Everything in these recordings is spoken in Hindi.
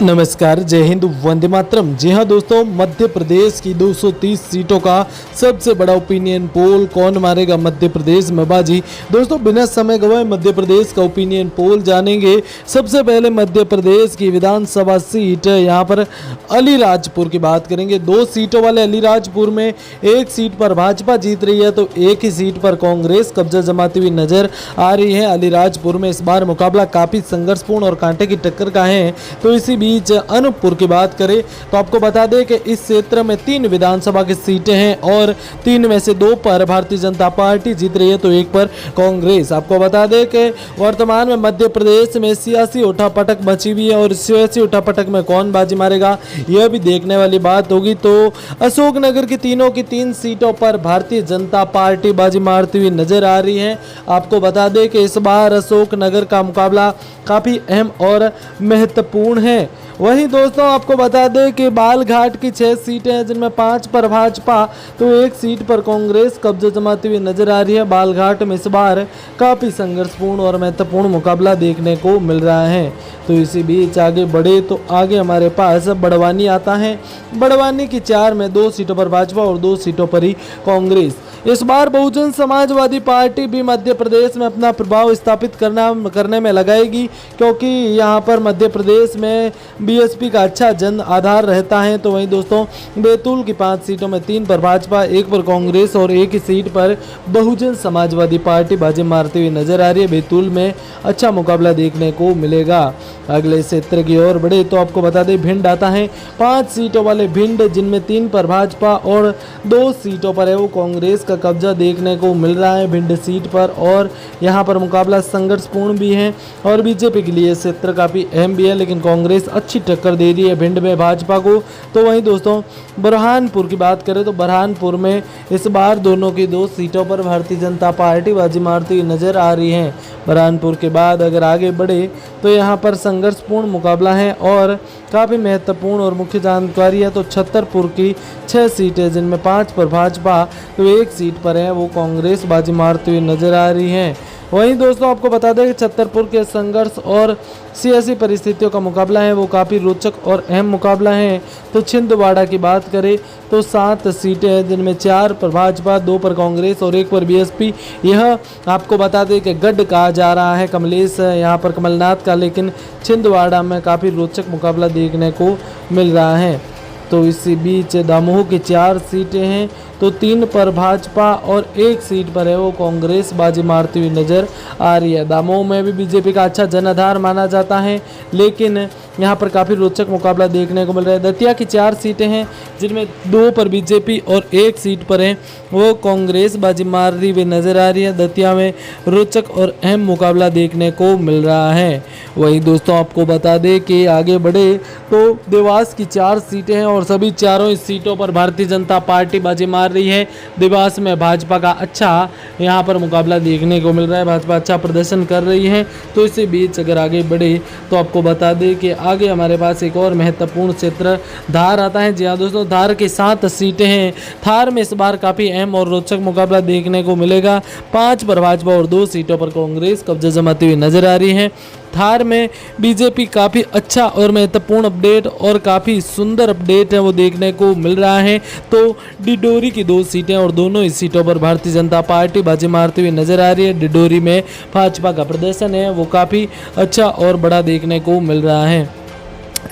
नमस्कार, जय हिंद, वंदे मातरम। जी हाँ दोस्तों, मध्य प्रदेश की 230 सीटों का सबसे बड़ा ओपिनियन पोल, कौन मारेगा मध्य प्रदेश में बाजी। दोस्तों बिना समय गवाए मध्य प्रदेश का ओपिनियन पोल जानेंगे। सबसे पहले मध्य प्रदेश की विधानसभा सीट, यहाँ पर अलीराजपुर की बात करेंगे। 2 सीटों वाले अलीराजपुर में एक सीट पर भाजपा जीत रही है तो एक ही सीट पर कांग्रेस कब्जा जमाती हुई नजर आ रही है। अलीराजपुर में इस बार मुकाबला काफी संघर्षपूर्ण और कांटे की टक्कर का है। तो इसी बीच अनूपपुर की बात करें तो आपको बता दें कि इस क्षेत्र में 3 विधानसभा की सीटें हैं और 3 में से 2 पर भारतीय जनता पार्टी जीत रही है तो एक पर कांग्रेस। आपको बता दें कि वर्तमान में मध्य प्रदेश में सियासी उठापटक मची हुई है और सियासी उठापटक में कौन बाजी मारेगा यह भी देखने वाली बात होगी। तो अशोकनगर की तीनों की 3 सीटों पर भारतीय जनता पार्टी बाजी मारती हुई नजर आ रही है। आपको बता दें कि इस बार अशोकनगर का मुकाबला काफी अहम और महत्वपूर्ण है। वहीं दोस्तों आपको बता दें कि बालघाट की 6 सीटें हैं जिनमें 5 पर भाजपा तो एक सीट पर कांग्रेस कब्जा जमाती हुई नजर आ रही है। बालघाट में इस बार काफी संघर्षपूर्ण और महत्वपूर्ण मुकाबला देखने को मिल रहा है। तो इसी बीच आगे बढ़े तो आगे हमारे पास बड़वानी आता है। बड़वानी की 4 में 2 सीटों पर भाजपा और 2 सीटों पर ही कांग्रेस। इस बार बहुजन समाजवादी पार्टी भी मध्य प्रदेश में अपना प्रभाव स्थापित करने में लगाएगी, क्योंकि यहाँ पर मध्य प्रदेश में बीएसपी का अच्छा जन आधार रहता है। तो वहीं दोस्तों बैतूल की 5 सीटों में 3 पर भाजपा, 1 पर कांग्रेस और 1 ही सीट पर बहुजन समाजवादी पार्टी बाजी मारती हुई नजर आ रही है। बैतूल में अच्छा मुकाबला देखने को मिलेगा। अगले क्षेत्र की ओर बढ़े तो आपको बता दें भिंड आता है। 5 सीटों वाले भिंड जिनमें 3 पर भाजपा और 2 सीटों पर है वो कांग्रेस का कब्जा देखने को मिल रहा है भिंड सीट पर। और यहाँ पर मुकाबला संघर्षपूर्ण भी है और बीजेपी के लिए क्षेत्र काफ़ी अहम भी है, लेकिन कांग्रेस अच्छी टक्कर दे रही है भिंड में भाजपा को। तो वहीं दोस्तों बुरहानपुर की बात करें तो बुरहानपुर में इस बार दोनों की 2 सीटों पर भारतीय जनता पार्टी बाजी मारती हुई नजर आ रही है। बुरहानपुर के बाद अगर आगे बढ़े तो यहाँ पर संघर्षपूर्ण मुकाबला है और काफ़ी महत्वपूर्ण और मुख्य जानकारी है। तो छतरपुर की 6 सीटें जिनमें 5 पर भाजपा तो 1 सीट पर है वो कांग्रेस बाजी मारती हुई नजर आ रही है। वहीं दोस्तों आपको बता दें कि छतरपुर के संघर्ष और सियासी परिस्थितियों का मुकाबला है वो काफ़ी रोचक और अहम मुकाबला है। तो छिंदवाड़ा की बात करें तो 7 सीटें हैं जिनमें 4 पर भाजपा, 2 पर कांग्रेस और 1 पर बीएसपी। यह आपको बता दें कि गढ़ कहा जा रहा है कमलेश यहाँ पर कमलनाथ का, लेकिन छिंदवाड़ा में काफ़ी रोचक मुकाबला देखने को मिल रहा है। तो इसी बीच दमोह की 4 सीटें हैं तो 3 पर भाजपा और 1 सीट पर है वो कांग्रेस बाजी मारती हुई नजर आ रही है। दमोह में भी बीजेपी का अच्छा जनाधार माना जाता है, लेकिन यहाँ पर काफ़ी रोचक मुकाबला देखने को मिल रहा है। दतिया की 4 सीटें हैं जिनमें 2 पर बीजेपी और 1 सीट पर है वो कांग्रेस बाजी मार रही हुई नजर आ रही है। दतिया में रोचक और अहम मुकाबला देखने को मिल रहा है। वहीं दोस्तों आपको बता दें कि आगे बढ़े तो देवास की 4 सीटें हैं और सभी चारों इस सीटों पर भारतीय जनता पार्टी बाजी मार रही है। देवास में भाजपा का अच्छा यहाँ पर मुकाबला देखने को मिल रहा है, भाजपा अच्छा प्रदर्शन कर रही है। तो इसी बीच अगर आगे बढ़े तो आपको बता दें कि आगे हमारे पास एक और महत्वपूर्ण क्षेत्र धार आता है। जी हाँ दोस्तों, धार की 7 सीटें हैं। धार में इस बार काफ़ी अहम और रोचक मुकाबला देखने को मिलेगा। 5 पर भाजपा और 2 सीटों पर कांग्रेस कब्जा जमाती हुई नजर आ रही है। धार में बीजेपी काफ़ी अच्छा और महत्वपूर्ण अपडेट और काफ़ी सुंदर अपडेट है वो देखने को मिल रहा है। तो डिडोरी की 2 सीटें और दोनों ही सीटों पर भारतीय जनता पार्टी बाजी मारती हुई नजर आ रही है। डिडोरी में भाजपा का प्रदर्शन है वो काफ़ी अच्छा और बड़ा देखने को मिल रहा है।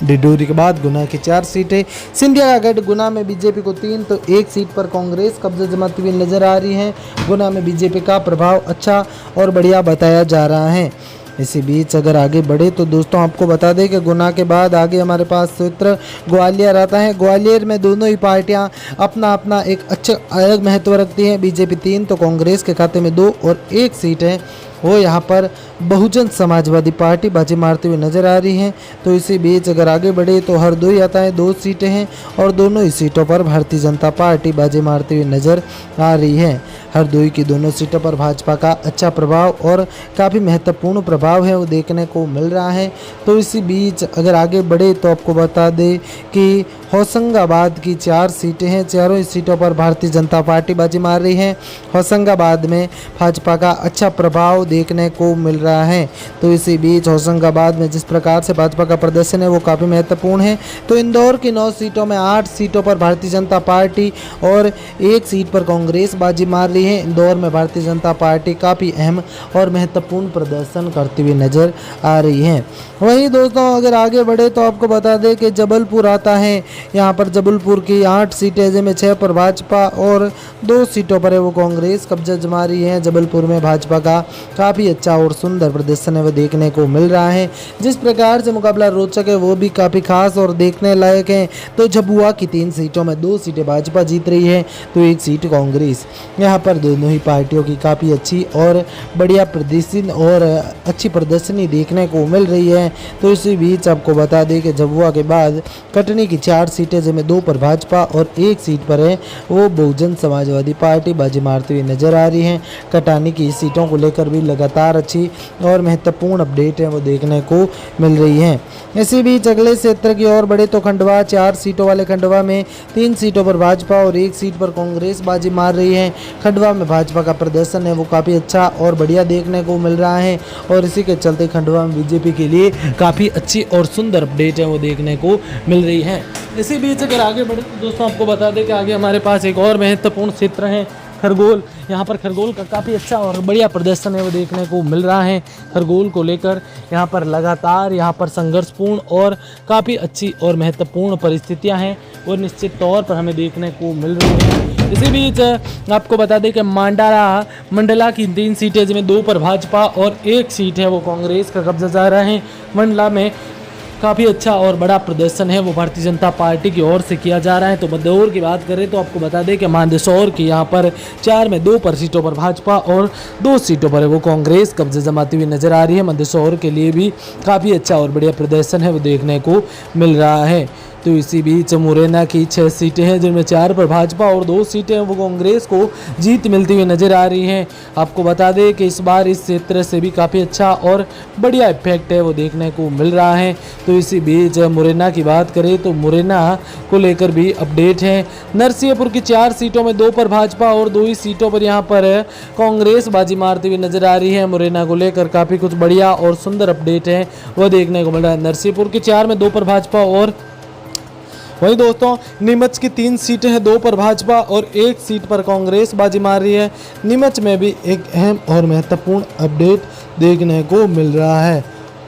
डिडोरी के बाद गुना की 4 सीटें, सिंधिया का गढ़ गुना में बीजेपी को 3 तो 1 सीट पर कांग्रेस कब्जा जमाती हुई नजर आ रही है। गुना में बीजेपी का प्रभाव अच्छा और बढ़िया बताया जा रहा है। इसी बीच अगर आगे बढ़े तो दोस्तों आपको बता दें कि गुना के बाद आगे हमारे पास क्षेत्र ग्वालियर आता है। ग्वालियर में दोनों ही पार्टियां अपना अपना एक अच्छा अलग महत्व रखती हैं। बीजेपी 3 तो कांग्रेस के खाते में 2 और 1 सीट है वो यहाँ पर बहुजन समाजवादी पार्टी बाजी मारती हुई नजर आ रही है। तो इसी बीच अगर आगे बढ़े तो हरदोई आता है। 2 सीटें हैं और दोनों ही सीटों पर भारतीय जनता पार्टी बाजी मारती हुई नजर आ रही है। हरदोई की दोनों सीटों पर भाजपा का अच्छा प्रभाव और काफ़ी महत्वपूर्ण प्रभाव है वो देखने को मिल रहा है। तो इसी बीच अगर आगे बढ़े तो आपको बता दें कि होशंगाबाद की 4 सीटें हैं। चारों ही सीटों पर भारतीय जनता पार्टी बाजी मार रही है। होशंगाबाद में भाजपा का अच्छा प्रभाव देखने को मिल रहा है। तो इसी बीच होशंगाबाद में जिस प्रकार से भाजपा का प्रदर्शन है वो काफ़ी महत्वपूर्ण है। तो इंदौर की 9 सीटों में 8 सीटों पर भारतीय जनता पार्टी और 1 सीट पर कांग्रेस बाजी मार रही है। इंदौर में भारतीय जनता पार्टी काफ़ी अहम और महत्वपूर्ण प्रदर्शन करती हुई नजर आ रही है। वहीं दोस्तों अगर आगे बढ़े तो आपको बता दें कि जबलपुर आता है। यहाँ पर जबलपुर की 8 सीटें जिनमें 6 पर भाजपा और 2 सीटों पर है वो कांग्रेस कब्जा जमा रही है। जबलपुर में भाजपा का काफ़ी अच्छा और सुंदर प्रदर्शन है वो देखने को मिल रहा है। जिस प्रकार से मुकाबला रोचक है वो भी काफ़ी खास और देखने लायक है। तो झाबुआ की 3 सीटों में 2 सीटें भाजपा जीत रही है तो 1 सीट कांग्रेस। यहाँ पर दोनों ही पार्टियों की काफ़ी अच्छी और बढ़िया प्रदर्शन और अच्छी प्रदर्शनी देखने को मिल रही है। तो इसी बीच आपको बता दें कि झाबुआ के बाद कटनी की 4 सीटें जिनमें 2 पर भाजपा और 1 सीट पर है वो बहुजन समाजवादी पार्टी बाजी मारती हुई नजर आ रही है। कटनी की सीटों को लेकर भी लगातार अच्छी और महत्वपूर्ण अपडेट है वो देखने को मिल रही है। इसी बीच अगले क्षेत्र की ओर बढ़े तो खंडवा 4 सीटों वाले खंडवा में 3 सीटों पर भाजपा और 1 सीट पर कांग्रेस बाजी मार रही है। खंडवा में भाजपा का प्रदर्शन है वो काफ़ी अच्छा और बढ़िया देखने को मिल रहा है और इसी के चलते खंडवा में बीजेपी के लिए काफ़ी अच्छी और सुंदर अपडेट है वो देखने को मिल रही है। इसी बीच अगर आगे बढ़े तो दोस्तों आपको बता दें कि आगे हमारे पास एक और महत्वपूर्ण क्षेत्र है खरगोन। यहाँ पर खरगोन का काफ़ी अच्छा और बढ़िया प्रदर्शन है वो देखने को मिल रहा है। खरगोन को लेकर यहाँ पर लगातार यहाँ पर संघर्षपूर्ण और काफ़ी अच्छी और महत्वपूर्ण परिस्थितियाँ हैं और निश्चित तौर पर हमें देखने को मिल रही हैं। इसी बीच आपको बता दें कि मंडला की 3 सीटें जिनमें 2 पर भाजपा और 1 सीट है वो कांग्रेस का कब्जा जा रहा है। मंडला में काफ़ी अच्छा और बड़ा प्रदर्शन है वो भारतीय जनता पार्टी की ओर से किया जा रहा है। तो मंदसौर की बात करें तो आपको बता दें कि मंदसौर की यहाँ पर 4 में 2 पर सीटों पर भाजपा और 2 सीटों पर है वो कांग्रेस कब्जा जमाती हुई नजर आ रही है। मंदसौर के लिए भी काफ़ी अच्छा और बढ़िया प्रदर्शन है वो देखने को मिल रहा है। तो इसी बीच मुरैना की 6 सीटें हैं जिनमें 4 पर भाजपा और 2 सीटें वो कांग्रेस को जीत मिलती हुई नजर आ रही हैं। आपको बता दें कि इस बार इस क्षेत्र से भी काफ़ी अच्छा और बढ़िया इफेक्ट है वो देखने को मिल रहा है। तो इसी बीच मुरैना की बात करें तो मुरैना को लेकर भी अपडेट है। नरसिंहपुर की 4 सीटों में 2 पर भाजपा और 2 ही सीटों पर यहाँ पर कांग्रेस बाजी मारती हुई नजर आ रही है। मुरैना को लेकर काफ़ी कुछ बढ़िया और सुंदर अपडेट है वह देखने को मिल रहा है। नरसिंहपुर की 4 में 2 पर भाजपा और वहीं दोस्तों नीमच की 3 सीटें हैं 2 पर भाजपा और 1 सीट पर कांग्रेस बाजी मार रही है। नीमच में भी एक अहम और महत्वपूर्ण अपडेट देखने को मिल रहा है।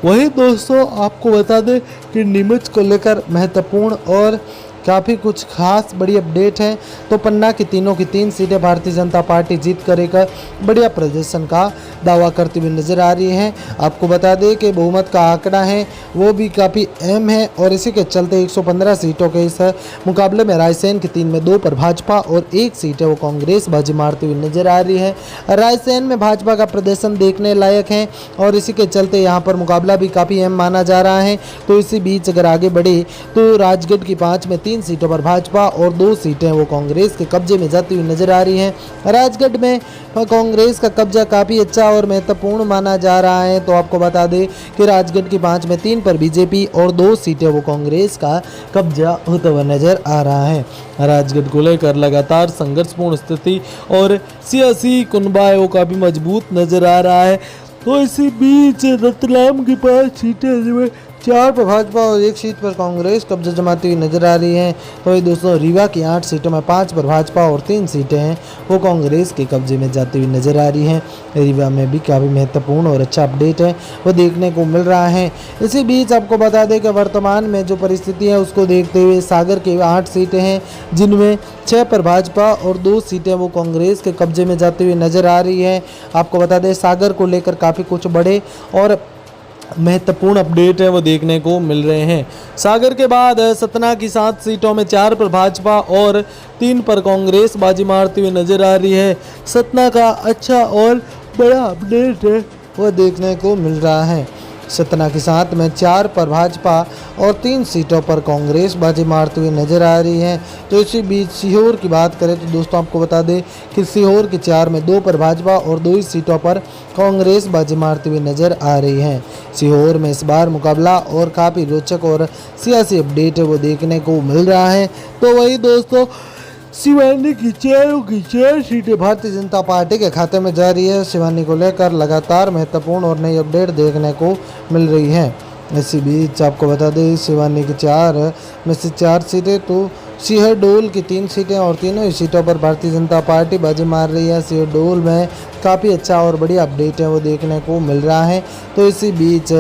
वहीं दोस्तों आपको बता दें कि नीमच को लेकर महत्वपूर्ण और काफ़ी कुछ खास बड़ी अपडेट है। तो पन्ना की तीनों की 3 सीटें भारतीय जनता पार्टी जीत करेगा बढ़िया प्रदर्शन का दावा करती हुई नजर आ रही है। आपको बता दें कि बहुमत का आंकड़ा है वो भी काफ़ी अहम है और इसी के चलते 115 सीटों के इस मुकाबले में रायसेन की 3 में 2 पर भाजपा और 1 सीट है वो कांग्रेस बाजी मारती हुई नजर आ रही है। रायसेन में भाजपा का प्रदर्शन देखने लायक है और इसी के चलते यहाँ पर मुकाबला भी काफ़ी अहम माना जा रहा है। तो इसी बीच अगर आगे बढ़े तो राजगढ़ की 5 में 3 सीटों पर भाजपा और 2 सीटें वो कांग्रेस के कब्जे में जाती हुई नजर आ रही हैं। राजगढ़ में कांग्रेस का कब्जा काफ़ी अच्छा और महत्वपूर्ण माना जा रहा है। तो आपको बता दें कि राजगढ़ की 5 में 3 पर बीजेपी और 2 सीटें वो कांग्रेस का कब्जा होता हुआ नजर आ रहा है। राजगढ़ को लेकर लगातार संघर्षपूर्ण स्थिति और सियासी कुनबा है वो काफ़ी मजबूत नजर आ रहा है। तो इसी बीच रतलाम की 5 सीटें जिसमें 4 पर भाजपा और 1 सीट पर कांग्रेस कब्जा जमाती हुई नजर आ रही है। तो दोस्तों रीवा की 8 सीटों में 5 पर भाजपा और 3 सीटें हैं वो कांग्रेस के कब्जे में जाती हुई नजर आ रही हैं। रीवा में भी काफ़ी महत्वपूर्ण और अच्छा अपडेट है वो देखने को मिल रहा है। इसी बीच आपको बता दें कि वर्तमान में जो परिस्थिति है उसको देखते हुए सागर के 8 सीटें हैं जिनमें 6 पर भाजपा और 2 सीटें वो कांग्रेस के कब्जे में जाती हुई नजर आ रही है। आपको बता दें सागर को लेकर काफ़ी कुछ बड़े और महत्वपूर्ण अपडेट है वो देखने को मिल रहे हैं। सागर के बाद सतना की 7 सीटों में 4 पर भाजपा और 3 पर कांग्रेस बाजी मारती हुई नजर आ रही है। सतना का अच्छा और बड़ा अपडेट है वो देखने को मिल रहा है। सतना के साथ में 4 पर भाजपा और 3 सीटों पर कांग्रेस बाजी मारती हुई नजर आ रही है। तो इसी बीच सीहोर की बात करें तो दोस्तों आपको बता दें कि सीहोर के 4 में 2 पर भाजपा और 2 ही सीटों पर कांग्रेस बाजी मारती हुई नजर आ रही है। सीहोर में इस बार मुकाबला और काफ़ी रोचक और सियासी अपडेट है वो देखने को मिल रहा है। तो वही दोस्तों शिवानी की 4 सीटें भारतीय जनता पार्टी के खाते में जा रही है। शिवानी को लेकर लगातार महत्वपूर्ण और नई अपडेट देखने को मिल रही है। इसी बीच आपको बता दें शिवानी की 4 में से 4 सीटें तो सिहरडोल की 3 सीटें और तीनों ही सीटों पर भारतीय जनता पार्टी बाजी मार रही है। सिहरडोल में काफ़ी अच्छा और बढ़िया अपडेट है वो देखने को मिल रहा है। तो इसी बीच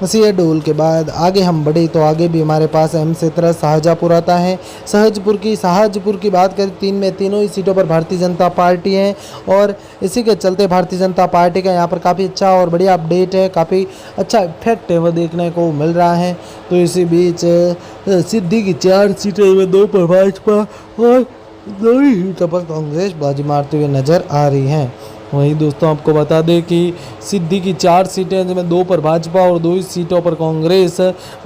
सिहरडोल के बाद आगे हम बढ़े तो आगे भी हमारे पास अहम क्षेत्र शाहजहाँपुर आता है। शाहजहाँपुर की बात करें 3 में तीनों ही सीटों पर भारतीय जनता पार्टी है और इसी के चलते भारतीय जनता पार्टी का यहाँ पर काफ़ी अच्छा और बढ़िया अपडेट है, काफ़ी अच्छा इफेक्ट है वो देखने को मिल रहा है। तो इसी बीच सिद्धि की 4 सीटें में 2 पर भाजपा और 2 ही सीटों पर कांग्रेस बाजी मारते हुए नजर आ रही हैं। वहीं दोस्तों आपको बता दें कि सिद्धि की 4 सीटें जिनमें 2 पर भाजपा और 2 ही सीटों पर कांग्रेस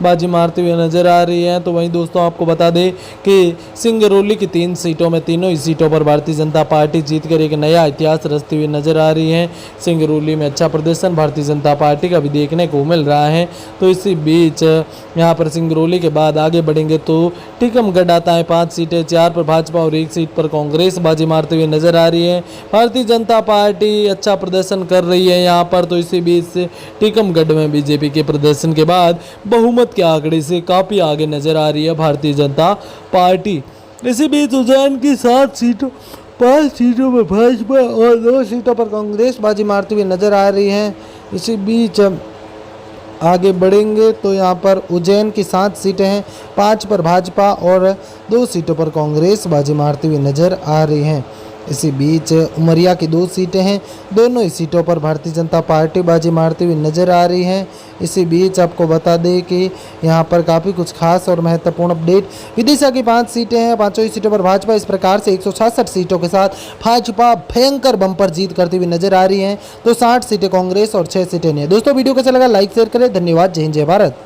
बाजी मारते हुए नजर आ रही हैं। तो वहीं दोस्तों आपको बता दें कि सिंगरौली की 3 सीटों में तीनों ही सीटों पर भारतीय जनता पार्टी जीतकर एक नया इतिहास रचती हुई नजर आ रही है। सिंगरौली में अच्छा प्रदर्शन भारतीय जनता पार्टी का भी देखने को मिल रहा है। तो इसी बीच यहाँ पर सिंगरौली के बाद आगे बढ़ेंगे तो टीकमगढ़ आता है 5 सीटें, 4 पर भाजपा और 1 सीट पर कांग्रेस बाजी मारते हुए नजर आ रही है। भारतीय जनता पार्टी अच्छा प्रदर्शन कर रही है यहाँ पर। तो इसी बीच टीकमगढ़ में बीजेपी के प्रदर्शन के बाद बहुमत के आंकड़े से काफ़ी आगे नजर आ रही है भारतीय जनता पार्टी। इसी बीच उज्जैन की 5 सीटों में भाजपा और 2 सीटों पर कांग्रेस बाजी मारती हुई नजर आ रही है। इसी बीच आगे बढ़ेंगे तो यहाँ पर उज्जैन की 7 सीटें हैं, 5 पर भाजपा और 2 सीटों पर कांग्रेस बाजी मारती हुई नजर आ रही हैं। इसी बीच उमरिया की 2 सीटें हैं, दोनों ही सीटों पर भारतीय जनता पार्टी बाजी मारती हुई नजर आ रही है। इसी बीच आपको बता दें कि यहाँ पर काफ़ी कुछ खास और महत्वपूर्ण अपडेट विदिशा की 5 सीटें हैं, 5 ही सीटों पर भाजपा। इस प्रकार से 166 सीटों के साथ भाजपा भयंकर बम्पर जीत करती हुई नजर आ रही है। तो 60 सीटें कांग्रेस और 6 सीटें नहीं। दोस्तों वीडियो कैसा लगा लाइक शेयर करें। धन्यवाद। जय हिंद जय भारत।